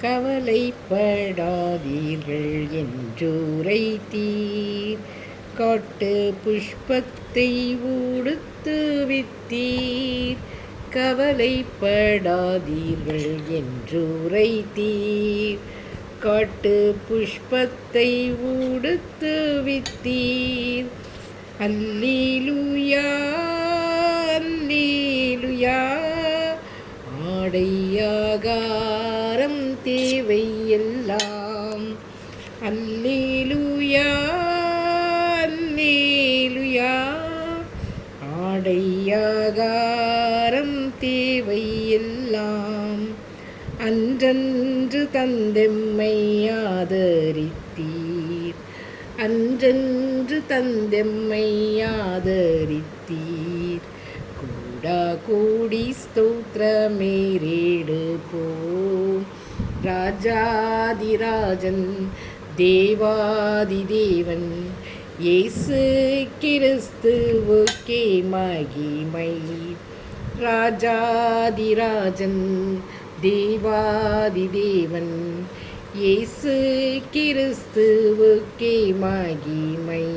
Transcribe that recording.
கவலைப்படாதீர்கள் என்றுரைத்தீர். காட்டு புஷ்பத்தை ஊடுத்துவித்தீர். கவலைப்படாதீர்கள் என்றுரைத்தீர். காட்டு புஷ்பத்தை ஊடுத்துவித்தீர். அல்லேலூயா அல்லேலூயா. ஆடையாகாரம் தேவை எல்லாம். அல்லேலூயா அல்லேலூயா. ஆடையாகாரம் தேவை எல்லாம். அன்றன்று தந்தெம்மை ஆதரித்தீர். அன்றன்று தந்தெம்மை ஆதரித்தீர். கூடா கூடி ஸ்தோத்திரமேரேடு போம். ராஜாதிராஜன் தேவாதிதேவன் இயேசு கிறிஸ்துவுக்கே மகிமை. ராஜாதிராஜன் தேவாதிதேவன் இயேசு கிறிஸ்துவுக்கே மகிமை.